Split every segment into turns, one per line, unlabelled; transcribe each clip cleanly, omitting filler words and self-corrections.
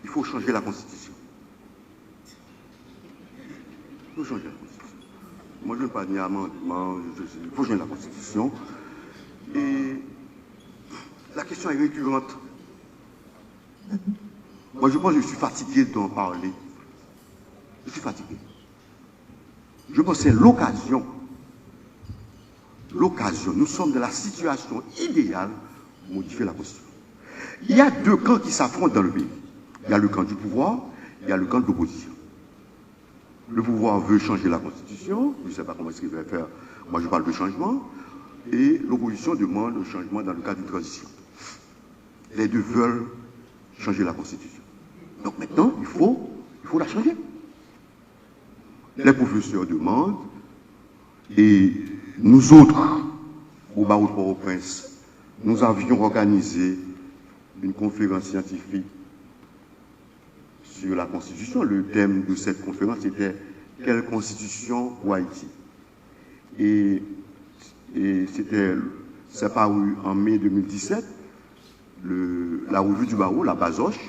il faut changer la Constitution. Il faut changer la Constitution. Moi, je ne veux pas dire amendement, il faut changer la Constitution. Et la question est récurrente. Moi, je pense que je suis fatigué d'en parler. Je suis fatigué. Je pense que c'est l'occasion. L'occasion. Nous sommes dans la situation idéale pour modifier la Constitution. Il y a deux camps qui s'affrontent dans le pays. Il y a le camp du pouvoir, il y a le camp de l'opposition. Le pouvoir veut changer la Constitution, je ne sais pas comment est-ce qu'il va faire, moi je parle de changement, et l'opposition demande le changement dans le cadre d'une transition. Les deux veulent changer la Constitution. Donc maintenant, il faut la changer. Les professeurs demandent, et nous autres, au barreau de Port-au-Prince, nous avions organisé une conférence scientifique sur la Constitution. Le thème de cette conférence était « Quelle Constitution pour Haïti ?» Et c'est paru en mai 2017, la revue du barreau, la Bazoche,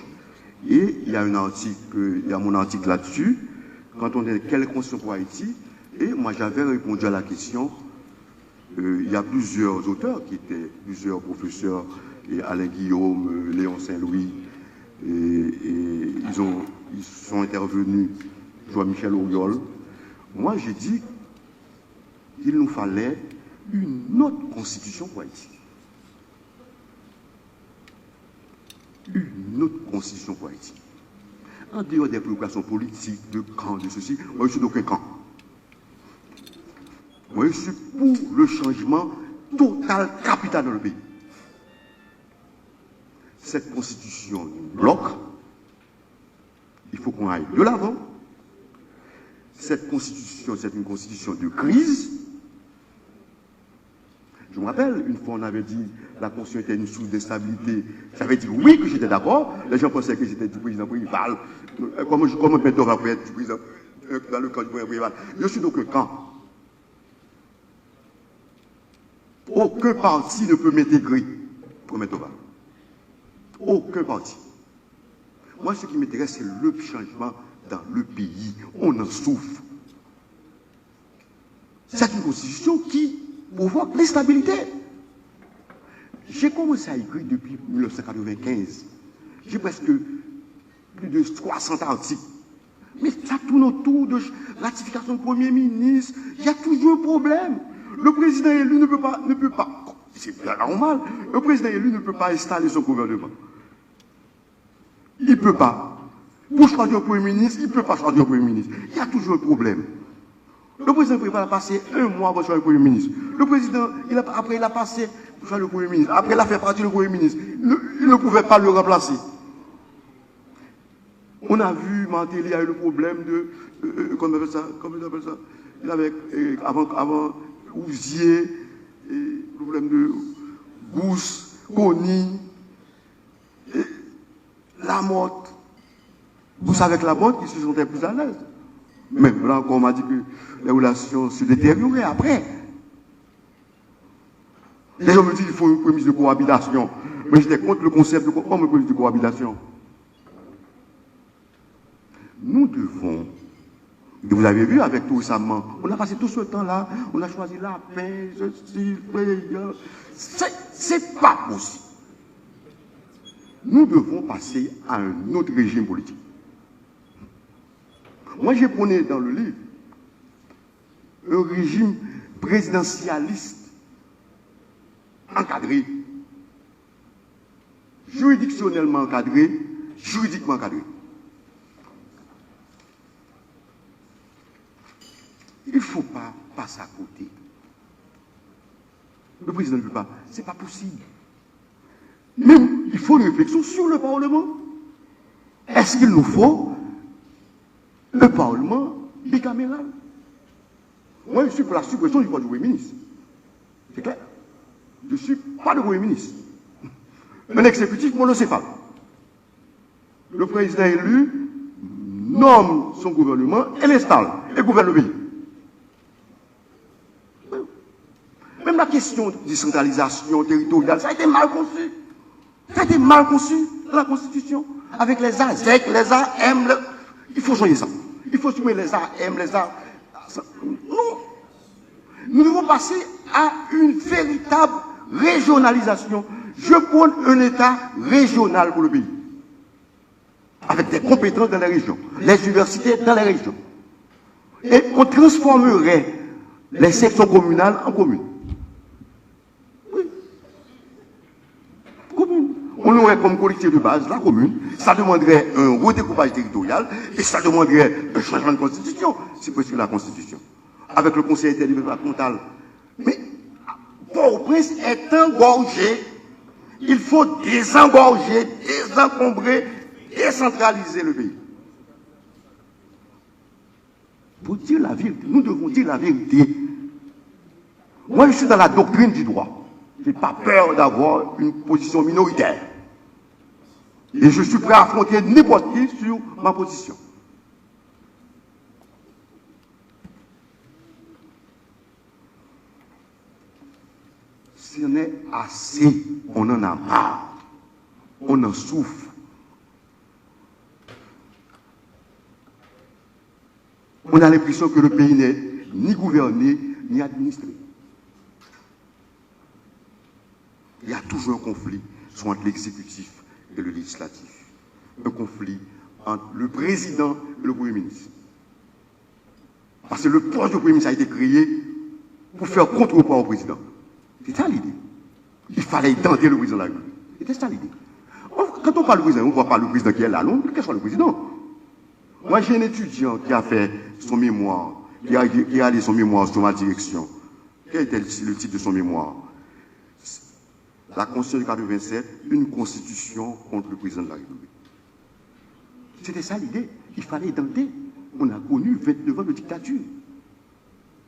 et il y a mon article là-dessus, quand on dit « Quelle Constitution pour Haïti ?» Et moi j'avais répondu à la question, il y a plusieurs auteurs qui étaient, plusieurs professeurs, et Alain Guillaume, Léon Saint-Louis, et ils sont intervenus, Jean-Michel Auriol. Moi, j'ai dit qu'il nous fallait une autre constitution pour Haïti. Une autre constitution pour Haïti. En dehors des préoccupations politiques, de camp, de ceci, moi, je suis d'aucun camp. Moi, je suis pour le changement total, capital dans le pays. Cette constitution nous bloque. Il faut qu'on aille de l'avant. Cette constitution, c'est une constitution de crise. Je me rappelle, une fois on avait dit la constitution était une source d'instabilité. J'avais dit oui que j'étais d'accord. Les gens pensaient que j'étais du président Préval. Comment maintenant va être du président dans le camp du président Préval. Je suis donc un camp. Aucun parti ne peut m'intégrer pour mettre au bas. Aucun parti. Moi, ce qui m'intéresse, c'est le changement dans le pays. On en souffre. C'est une constitution qui provoque l'instabilité. J'ai commencé à écrire depuis 1995. J'ai presque plus de 300 articles. Mais ça tourne autour de ratification de Premier ministre. Il y a toujours un problème. Le président élu ne peut pas, c'est normal, le président élu ne peut pas installer son gouvernement. Il ne peut pas. Pour choisir un Premier ministre, il ne peut pas choisir un Premier ministre. Il y a toujours un problème. Le président Préval a passé un mois pour choisir le Premier ministre. Le président, après il a passé pour choisir le Premier ministre. Après il a fait partie du Premier ministre. Il ne pouvait pas le remplacer. On a vu, Mantel, il y a eu le problème de, comment on appelle ça, il avait, avant Ouzier, le problème de Gousse, Coni, Lamotte. Gousse avec Lamotte, ils se sentaient plus à l'aise. Même là encore, on m'a dit que les relations se détérioraient après. Les gens me disent qu'il faut une prémisse de cohabitation. Mais j'étais contre le concept de prémisse de cohabitation. Nous devons, et vous avez vu avec tout récemment, on a passé tout ce temps-là, on a choisi la paix, c'est pas possible. Nous devons passer à un autre régime politique. Moi, j'ai prôné dans le livre un régime présidentialiste encadré, juridictionnellement encadré, juridiquement encadré. Il ne faut pas passer à côté. Le président ne veut pas. Ce n'est pas possible. Même, il faut une réflexion sur le Parlement. Est-ce qu'il nous faut un Parlement bicaméral? Moi, je suis pour la suppression du pouvoir du Premier ministre. C'est clair. Je ne suis pas le Premier ministre. Un exécutif monocéphale. Le président élu nomme son gouvernement et l'installe et gouverne le pays. La question de décentralisation territoriale, ça a été mal conçu. Ça a été mal conçu. la Constitution. Avec les AZEC, les AM, il faut changer ça. Il faut supprimer les AM, les A. Non. Nous devons passer à une véritable régionalisation. Je prône un État régional pour le pays. Avec des compétences dans les régions, les universités dans les régions. Et on transformerait les sections communales en communes. Oui. Commune. On aurait comme collectivité de base la commune. Ça demanderait un redécoupage territorial et ça demanderait un changement de constitution. C'est presque la constitution. Avec le conseil interdépartemental. Mais Port-au-Prince est engorgé. Il faut désengorger, désencombrer, décentraliser le pays. Pour dire la vérité, nous devons dire la vérité. Moi, je suis dans la doctrine du droit. Je n'ai pas peur d'avoir une position minoritaire. Et je suis prêt à affronter n'importe qui sur ma position. Si on est assez, on en a marre. On en souffre. On a l'impression que le pays n'est ni gouverné, ni administré. Il y a toujours un conflit entre l'exécutif et le législatif. Un conflit entre le président et le Premier ministre. Parce que le poste de Premier ministre a été créé pour faire contrepoids au président. C'est ça l'idée. Il fallait tenter le président de la République. C'était ça l'idée. Quand on parle du président, on ne voit pas le président qui est là, non, quel soit le président. Moi, j'ai un étudiant qui a fait son mémoire, qui a réalisé son mémoire sur ma direction. Quel était le titre de son mémoire? La Constitution de 87, une constitution contre le président de la République. C'était ça l'idée. Il fallait tenter. On a connu 29 ans de dictature.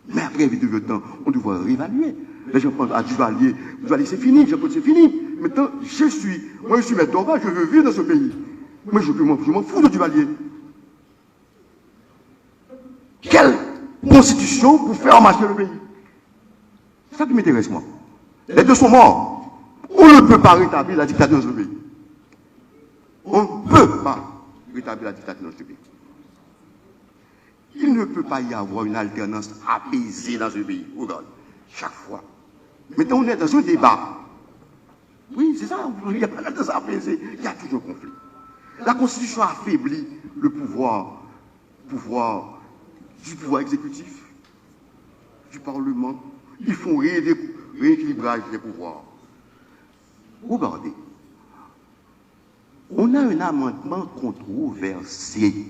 Mais après 29 ans, on devrait réévaluer. Les gens pensent à Duvalier. Duvalier, c'est fini, c'est fini. Maintenant, je suis maître d'Orval, je veux vivre dans ce pays. Moi, je m'en fous de Duvalier. Quelle constitution pour faire marcher le pays? C'est ça qui m'intéresse, moi. Les deux sont morts. On ne peut pas rétablir la dictature dans ce pays. On ne peut pas rétablir la dictature dans ce pays. Il ne peut pas y avoir une alternance apaisée dans ce pays. Regarde, chaque fois. Maintenant, on est dans un débat. Oui, c'est ça. Il n'y a pas d'alternance apaisée. Il y a toujours un conflit. La Constitution affaiblit le pouvoir du pouvoir exécutif, du Parlement. Ils font rééquilibrage des pouvoirs. Regardez. On a un amendement controversé.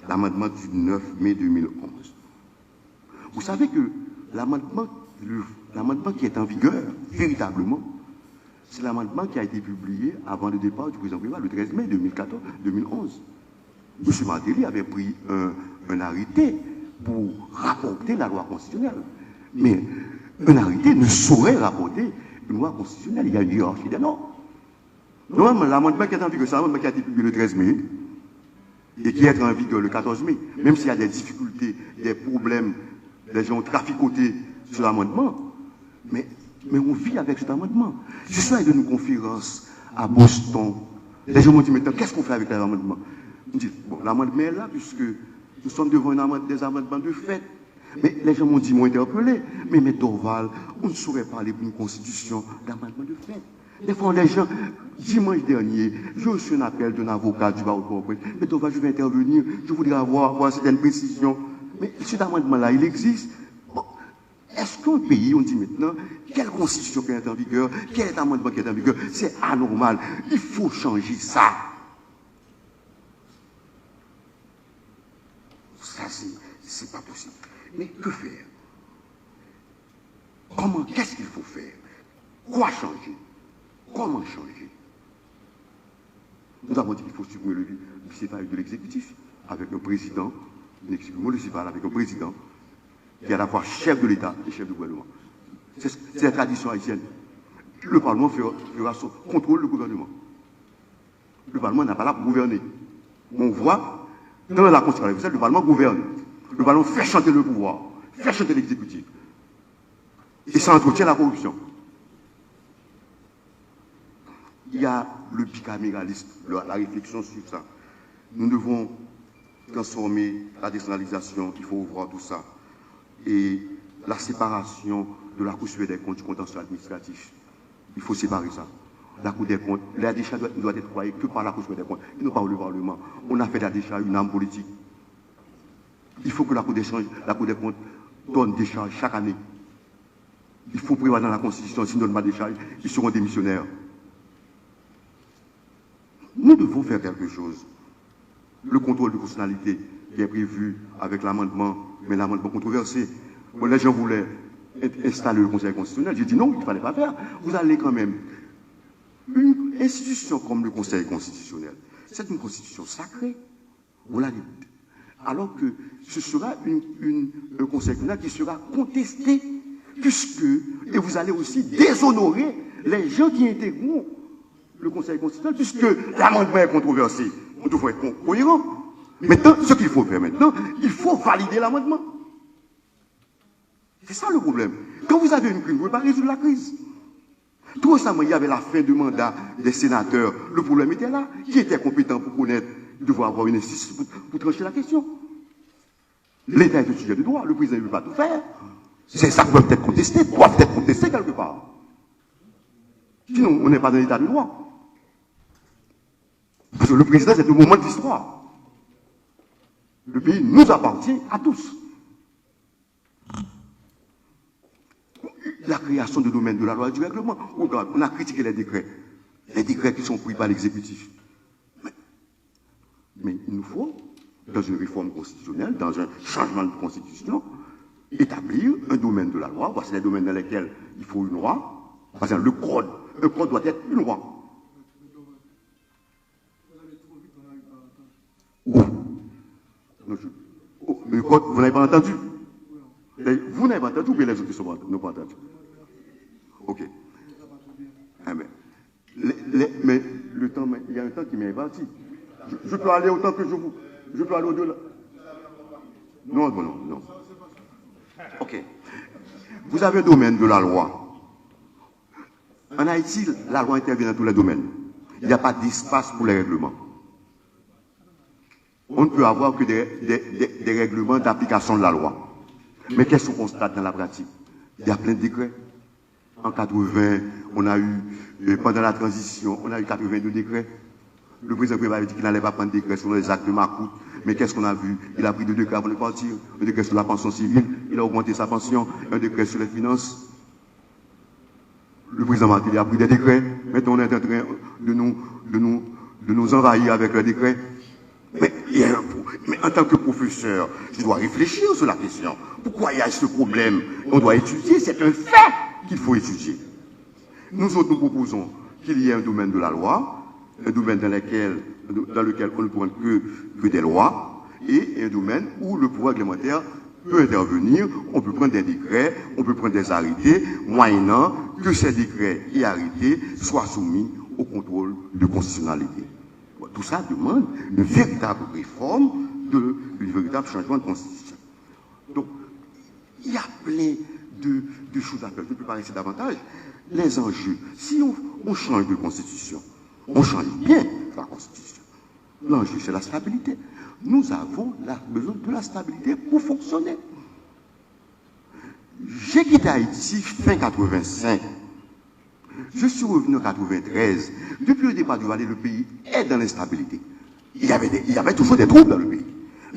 L'amendement du 9 mai 2011. Vous savez que l'amendement qui est en vigueur, véritablement, c'est l'amendement qui a été publié avant le départ du président Préval, le 13 mai 2011. M. Martelly avait pris un arrêté pour rapporter la loi constitutionnelle. Mais un arrêté ne saurait rapporter une loi constitutionnelle. Il y a une hiérarchie des normes. Normalement, l'amendement qui est en vigueur, c'est l'amendement qui a été publié le 13 mai et qui est en vigueur le 14 mai. Même s'il y a des difficultés, des problèmes, les gens ont traficoté sur l'amendement, mais on vit avec cet amendement. Je suis allé de une conférence à Boston. Les gens m'ont dit maintenant, qu'est-ce qu'on fait avec l'amendement? On dit, bon, l'amendement est là, puisque nous sommes devant des amendements de fait. Mais les gens m'ont interpellé. Mais M. Dorval, on ne saurait parler d'une constitution d'amendement de fait. Des fois, les gens, dimanche dernier, j'ai reçu un appel d'un avocat du barreau de Port-au-Prince. Mais Dorval, je vais intervenir, je voudrais avoir certaines précisions. Mais cet amendement-là, il existe. Bon, est-ce qu'un pays, on dit maintenant, quelle constitution qui est en vigueur, quel amendement qui est en vigueur, c'est anormal. Il faut changer ça. Ça, c'est pas possible. Mais que faire? Qu'est-ce qu'il faut faire? Quoi changer? Comment changer? Nous avons dit qu'il faut supprimer le municipal de l'exécutif, avec un président, une exécutif municipal avec un président, qui est à la fois chef de l'État et chef du gouvernement. C'est la tradition haïtienne. Le Parlement fera son contrôle du gouvernement. Le Parlement n'a pas là pour gouverner. On voit, dans la Constitution, le Parlement gouverne. Le Parlement fait chanter le pouvoir, fait chanter l'exécutif. Et ça entretient la corruption. il y a le bicaméralisme, la réflexion sur ça. Nous devons transformer la décentralisation, il faut voir tout ça. Et la séparation de la Cour supérieure des comptes du contentieux administratif. Il faut séparer ça. La Cour des comptes, la décharge doit être croyée que par la Cour supérieure des comptes, et non par le Parlement. On a fait de la décharge une arme politique. Il faut que la Cour des comptes donne des charges chaque année. Il faut prévoir dans la Constitution, s'ils ne donnent pas des charges, ils seront démissionnaires. Nous devons faire quelque chose. Le contrôle de constitutionnalité qui est prévu avec l'amendement, mais l'amendement controversé. Bon, les gens voulaient installer le Conseil constitutionnel. J'ai dit non, il ne fallait pas faire. Vous allez quand même. Une institution comme le Conseil constitutionnel, c'est une constitution sacrée. Vous l'avez dit. Alors que ce sera un Conseil constitutionnel qui sera contesté, puisque, et vous allez aussi déshonorer les gens qui intégreront le Conseil constitutionnel, puisque l'amendement est controversé. On devrait être cohérent. Maintenant, ce qu'il faut faire maintenant, il faut valider l'amendement. C'est ça le problème. Quand vous avez une crise, vous ne pouvez pas résoudre la crise. Tout récemment, il y avait la fin du mandat des sénateurs. Le problème était là. Qui était compétent pour connaître, devoir avoir une institution pour trancher la question? L'État est un sujet de droit. Le président ne veut pas tout faire. C'est ça qui peut être contesté, doit être contesté quelque part. Sinon, on n'est pas dans l'état de droit. Parce que le président, c'est le moment de l'histoire. Le pays nous appartient à tous. La création de domaine de la loi et du règlement. Regarde, on a critiqué les décrets qui sont pris par l'exécutif. Mais il nous faut, dans une réforme constitutionnelle, dans un changement de constitution, établir un domaine de la loi. Voici les domaines dans lesquels il faut une loi. Par exemple, le code doit être une loi. Le code, vous n'avez pas entendu? Vous n'avez pas entendu ou bien les autres n'ont pas entendu? Ok. Mais le temps, il y a un temps qui m'est parti. Je peux aller autant que je veux. Je peux aller au-delà. Non. Ok. Vous avez un domaine de la loi. En Haïti, la loi intervient dans tous les domaines. Il n'y a pas d'espace pour les règlements. On ne peut avoir que des règlements d'application de la loi. Mais qu'est-ce qu'on constate dans la pratique? Il y a plein de décrets. En 80, on a eu, pendant la transition, on a eu 82 décrets. Le président avait dit qu'il n'allait pas prendre des décrets sur les actes de Macoute. Mais qu'est-ce qu'on a vu? Il a pris 2 décrets avant de partir. Un décret sur la pension civile, il a augmenté sa pension. Un décret sur les finances. Le président Martelly a pris des décrets. Maintenant, on est en train de nous envahir avec le décret. Mais en tant que professeur, je dois réfléchir sur la question. Pourquoi il y a ce problème? On doit étudier, c'est un fait qu'il faut étudier. Nous autres, nous proposons qu'il y ait un domaine de la loi, un domaine dans lequel on ne prend que des lois, et un domaine où le pouvoir réglementaire peut intervenir. On peut prendre des décrets, on peut prendre des arrêtés, moyennant que ces décrets et arrêtés soient soumis au contrôle de constitutionnalité. Tout ça demande une véritable réforme, un véritable changement de constitution. Donc, il y a plein de choses à faire. Je ne peux pas rester davantage. Les enjeux, si on change de constitution, on change bien la constitution. L'enjeu, c'est la stabilité. Nous avons besoin de la stabilité pour fonctionner. J'ai quitté Haïti fin 85. Je suis revenu en 93. Depuis le départ du Valais, le pays est dans l'instabilité. Il y avait toujours des troubles dans le pays.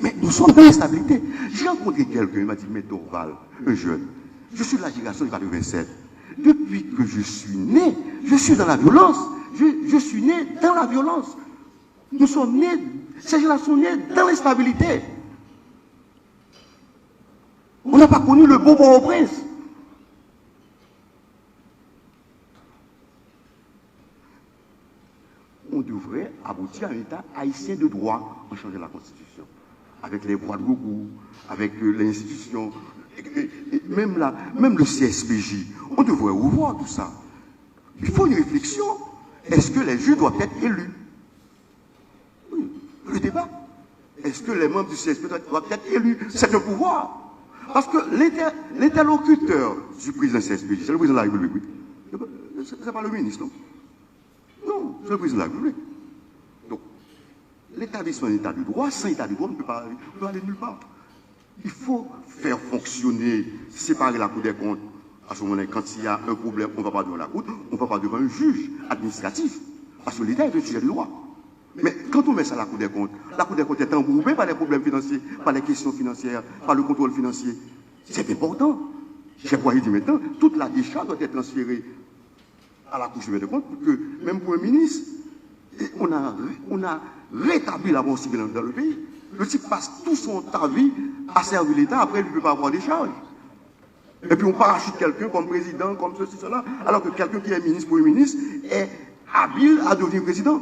Mais nous sommes dans l'instabilité. J'ai rencontré quelqu'un, il m'a dit, mais Dorval, un jeune, je suis de la génération de 87. Depuis que je suis né, je suis dans la violence. Je suis né dans la violence. Nous sommes nés, ces gens-là sont nés dans l'instabilité. On n'a pas connu le beau Port-au-Prince. On devrait aboutir à un État haïtien de droit en changeant la Constitution. Avec les droits de recours, avec les institutions, même le CSPJ. On devrait revoir tout ça. Il faut une réflexion. Est-ce que les juges doivent être élus? Oui, le débat. Est-ce que les membres du CSPJ doivent être élus? C'est un pouvoir. Parce que l'interlocuteur du président CSPJ, c'est le président de la République. C'est pas le ministre, non? Non, c'est le président de la République. Donc, l'établissement d'un état de droit, sans état de droit, on ne peut pas aller nulle part. Il faut faire fonctionner, séparer la Cour des comptes. À ce moment-là, quand il y a un problème, on ne va pas devant la Cour, on ne va pas devant un juge administratif. Parce que l'État est un sujet de droit. Mais quand on met ça à la Cour des comptes est englobée par les problèmes financiers, par les questions financières, par le contrôle financier. C'est important. J'ai voyé dit maintenant, toute la décharge doit être transférée à la Cour des comptes pour que, même pour un ministre, on a rétabli la bonne civile dans le pays. Le type passe tout son temps vie à servir l'État, après il ne peut pas avoir des charges. Et puis on parachute quelqu'un comme président, comme ceci, cela, alors que quelqu'un qui est ministre, premier ministre, est habile à devenir président.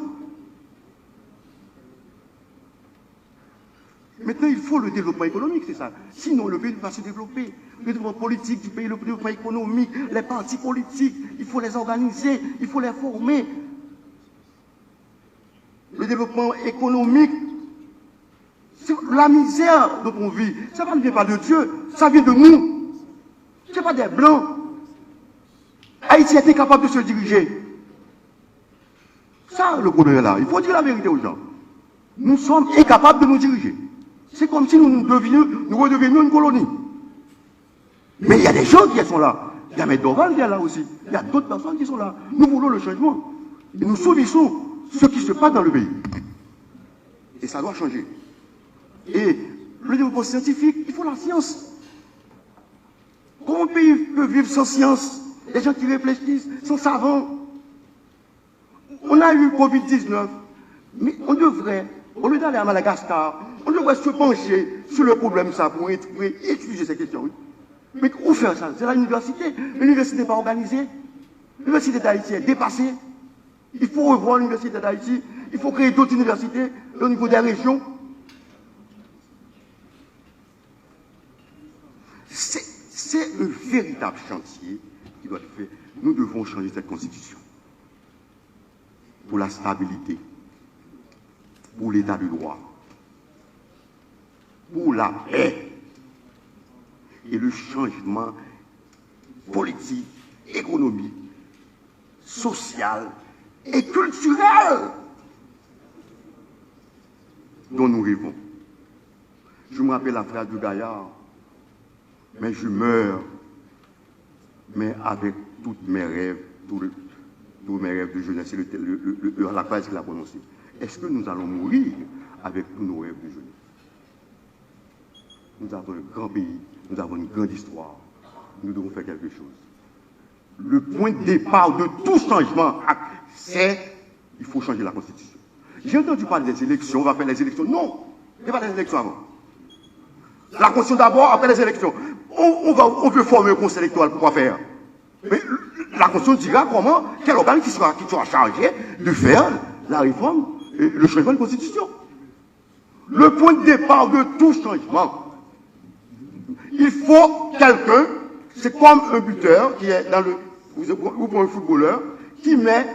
Maintenant, il faut le développement économique, c'est ça. Sinon, le pays ne va pas se développer. Le développement politique du pays, le développement économique, les partis politiques, il faut les organiser, il faut les former. Le développement économique, la misère dont on vit, ça ne vient pas de Dieu, ça vient de nous. Ce n'est pas des Blancs. Haïti était capable de se diriger. Ça, le problème est là. Il faut dire la vérité aux gens. Nous sommes incapables de nous diriger. C'est comme si nous redevenions une colonie. Mais il y a des gens qui sont là. Il y a Doval qui est là aussi. Il y a d'autres personnes qui sont là. Nous voulons le changement. Et nous subissons ce qui se passe dans le pays. Et ça doit changer. Et le développement scientifique, il faut la science. Comment un pays peut vivre sans science? Les gens qui réfléchissent, sans savants. On a eu Covid-19, mais on devrait, au lieu d'aller à Madagascar, on devrait se pencher sur le problème ça pour étudier ces questions. Oui. Mais où faire ça? C'est l'université. L'université n'est pas organisée. L'université d'Haïti est dépassée. Il faut revoir l'université d'Haïti. Il faut créer d'autres universités au niveau des régions. C'est un véritable chantier qui doit être fait. Nous devons changer cette constitution. Pour la stabilité, pour l'état de droit, pour la paix et le changement politique, économique, social et culturel dont nous rêvons. Je me rappelle la phrase de Gaillard, mais je meurs, mais avec tous mes rêves, tous mes rêves de jeunesse, c'est la phrase qu'il a prononcée. Est-ce que nous allons mourir avec tous nos rêves de jeunesse? Nous avons un grand pays, nous avons une grande histoire, nous devons faire quelque chose. Le point de départ de tout changement, c'est qu'il faut changer la Constitution. J'ai entendu parler des élections, on va faire les élections. Non, il n'y a pas des élections avant. La Constitution d'abord, après les élections. On veut former un conseil électoral pour quoi faire? Mais la Constitution dira comment, quel organe qui sera chargé de faire la réforme et le changement de Constitution. Le point de départ de tout changement, il faut quelqu'un, c'est comme un buteur qui est dans le, ou pour un footballeur, qui met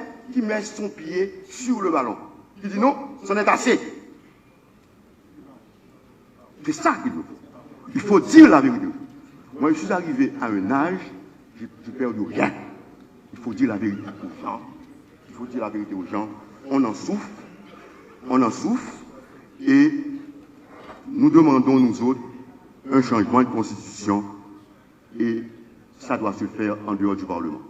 son pied sur le ballon. Il dit non, c'en est assez. C'est ça qu'il nous faut. Il faut dire la vérité. Moi, je suis arrivé à un âge, j'ai perdu rien. Il faut dire la vérité aux gens. Il faut dire la vérité aux gens. On en souffre, et nous demandons, nous autres, un changement de constitution, et ça doit se faire en dehors du Parlement.